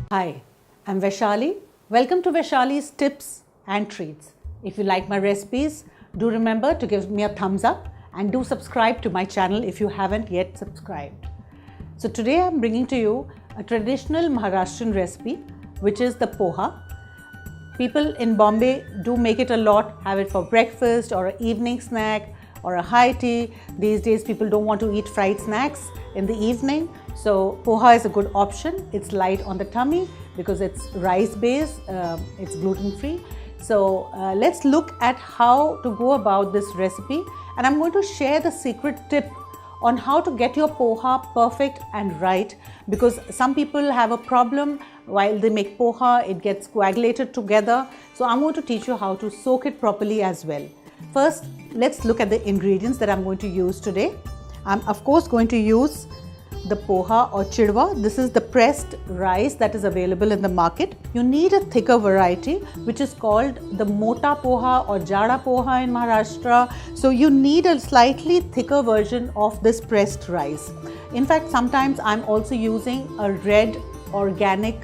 Hi, I'm Vaishalee. Welcome to Vaishalee's Tips and Treats. If you like my recipes, do remember to give me a thumbs up and do subscribe to my channel if you haven't yet subscribed. So today I'm bringing to you a traditional Maharashtrian recipe, which is the poha. People in Bombay do make it a lot, have it for breakfast or an evening snack or a high tea. These days people don't want to eat fried snacks in the evening. So poha is a good option. It's light on the tummy because it's rice based, it's gluten free. So let's look at how to go about this recipe, and I'm going to share the secret tip on how to get your poha perfect and right, because some people have a problem while they make poha, it gets coagulated together. So I'm going to teach you how to soak it properly as well. First, let's look at the ingredients that I'm going to use today. I'm of course going to use the poha or chidwa. This is the pressed rice that is available in the market. You need a thicker variety which is called the mota poha or jada poha in Maharashtra. So you need a slightly thicker version of this pressed rice. In fact, sometimes I'm also using a red organic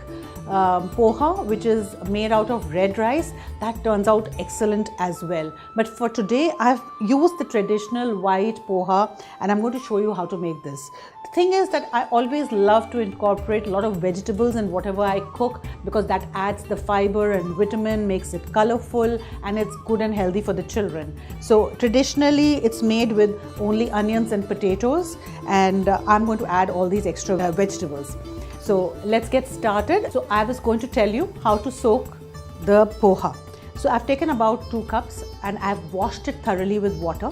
poha, which is made out of red rice. That turns out excellent as well. But for today, I've used the traditional white poha, and I'm going to show you how to make this. The thing is that I always love to incorporate a lot of vegetables in whatever I cook, because that adds the fiber and vitamin, makes it colorful, and it's good and healthy for the children. So traditionally, it's made with only onions and potatoes, and I'm going to add all these extra vegetables. So let's get started. So I was going to tell you how to soak the poha. So I've taken about 2 cups and I've washed it thoroughly with water,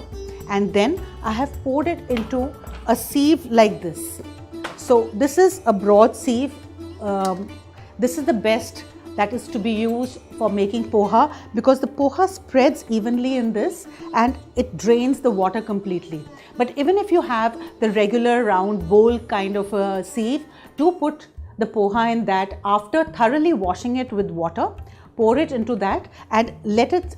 and then I have poured it into a sieve like this. So this is a broad sieve. This is the best that is to be used for making poha, because the poha spreads evenly in this and it drains the water completely. But even if you have the regular round bowl kind of a sieve, do put the poha in that. After thoroughly washing it with water, pour it into that and let it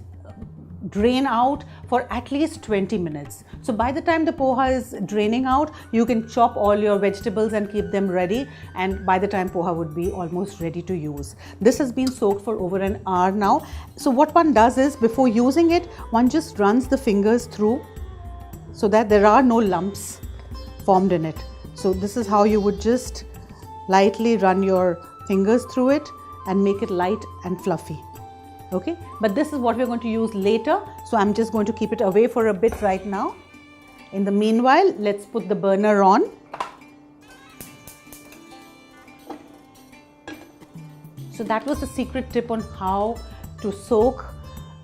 drain out for at least 20 minutes. So by the time the poha is draining out, you can chop all your vegetables and keep them ready, and by the time poha would be almost ready to use. This has been soaked for over an hour now. So what one does is, before using it, one just runs the fingers through so that there are no lumps formed in it. So this is how you would just lightly run your fingers through it and make it light and fluffy. Okay, but this is what we're going to use later, so I'm just going to keep it away for a bit right now. In the meanwhile, let's put the burner on. So that was the secret tip on how to soak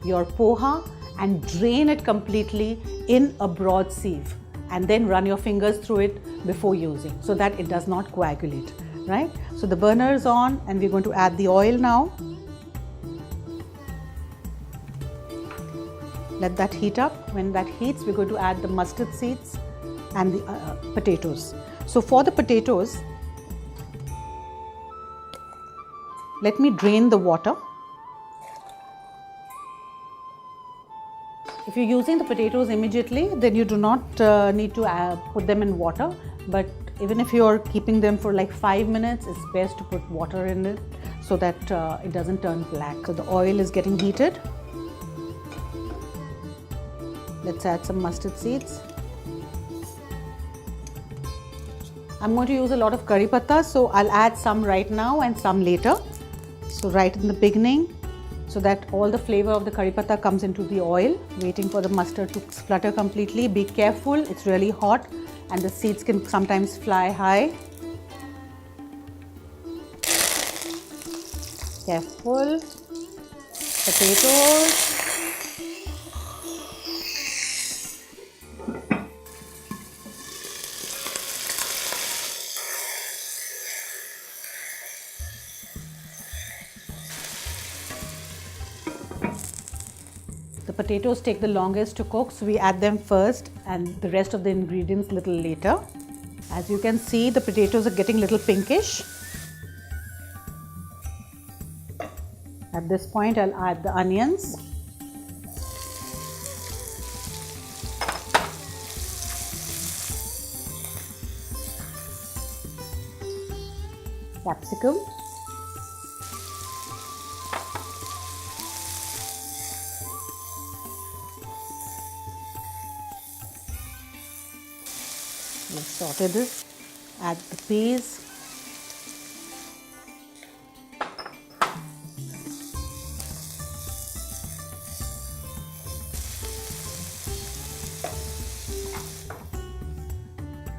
your poha and drain it completely in a broad sieve, and then run your fingers through it before using, so that it does not coagulate, right? So the burner is on and we're going to add the oil now. Let that heat up. When that heats, we're going to add the mustard seeds and the potatoes. So for the potatoes, let me drain the water. If you're using the potatoes immediately, then you do not need to put them in water. But even if you're keeping them for like 5 minutes, it's best to put water in it so that it doesn't turn black. So the oil is getting heated. Let's add some mustard seeds. I'm going to use a lot of curry patta, so I'll add some right now and some later. So right in the beginning, so that all the flavor of the curry patta comes into the oil, waiting for the mustard to splutter completely. Be careful, it's really hot and the seeds can sometimes fly high. Careful. Potatoes. The potatoes take the longest to cook, so we add them first and the rest of the ingredients little later. As you can see, the potatoes are getting a little pinkish. At this point, I'll add the onions. Capsicum. let's saute this. Add the peas.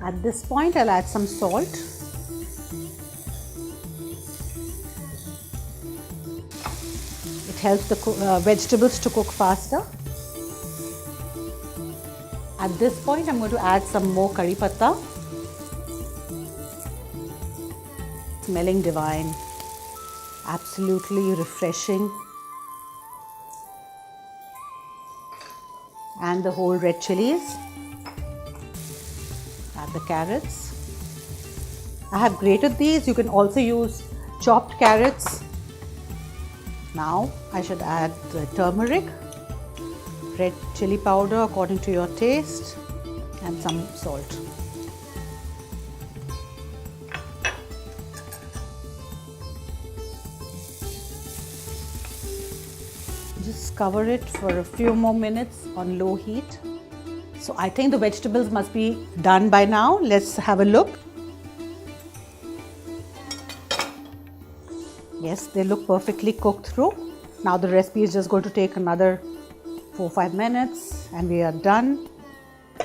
At this point, I'll add some salt. It helps the vegetables to cook faster. At this point, I'm going to add some more curry patta. Smelling divine, absolutely refreshing. And the whole red chilies. Add the carrots. I have grated these. You can also use chopped carrots. Now I should add the turmeric, red chili powder according to your taste, and some salt. Just cover it for a few more minutes on low heat. So I think the vegetables must be done by now. Let's have a look. Yes, they look perfectly cooked through. Now the recipe is just going to take another 4-5 minutes and we are done.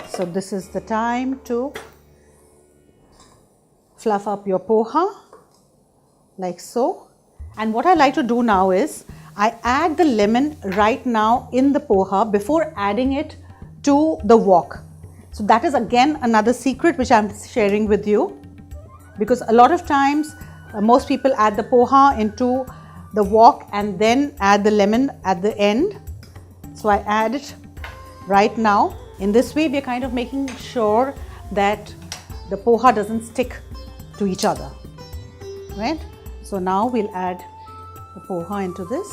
So this is the time to fluff up your poha like so. And what I like to do now is I add the lemon right now in the poha before adding it to the wok. So that is again another secret which I'm sharing with you, because a lot of times most people add the poha into the wok and then add the lemon at the end. So I add it right now. In this way we are kind of making sure that the poha doesn't stick to each other, right? So now we'll add the poha into this.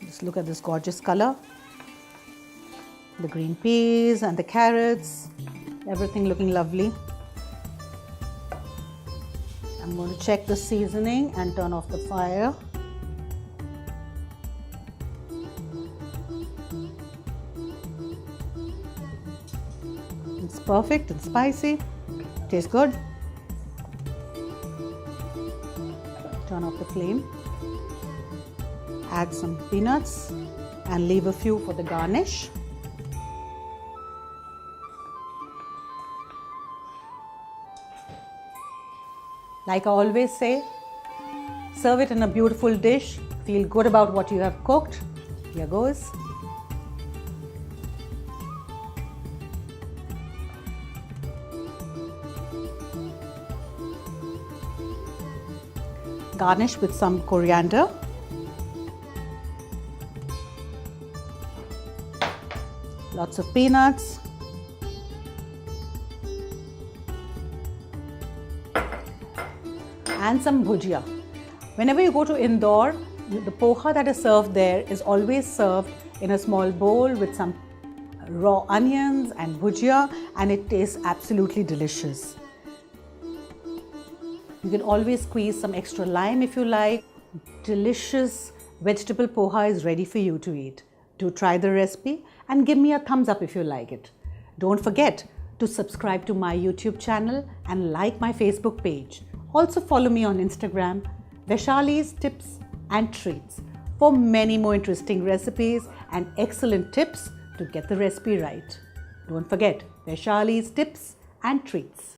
Just look at this gorgeous color. The green peas and the carrots, everything looking lovely. I'm going to check the seasoning and turn off the fire. It's perfect and spicy. Tastes good. Turn off the flame. Add some peanuts and leave a few for the garnish. Like I always say, serve it in a beautiful dish. Feel good about what you have cooked. Here goes. Garnish with some coriander. Lots of peanuts. And some bhujiya. Whenever you go to Indore, the poha that is served there is always served in a small bowl with some raw onions and bhujiya, and it tastes absolutely delicious. You can always squeeze some extra lime if you like. Delicious vegetable poha is ready for you to eat. Do try the recipe and give me a thumbs up if you like it. Don't forget to subscribe to my YouTube channel and like my Facebook page. Also follow me on Instagram, Vaishalee's Tips and Treats, for many more interesting recipes and excellent tips to get the recipe right. Don't forget Vaishalee's Tips and Treats.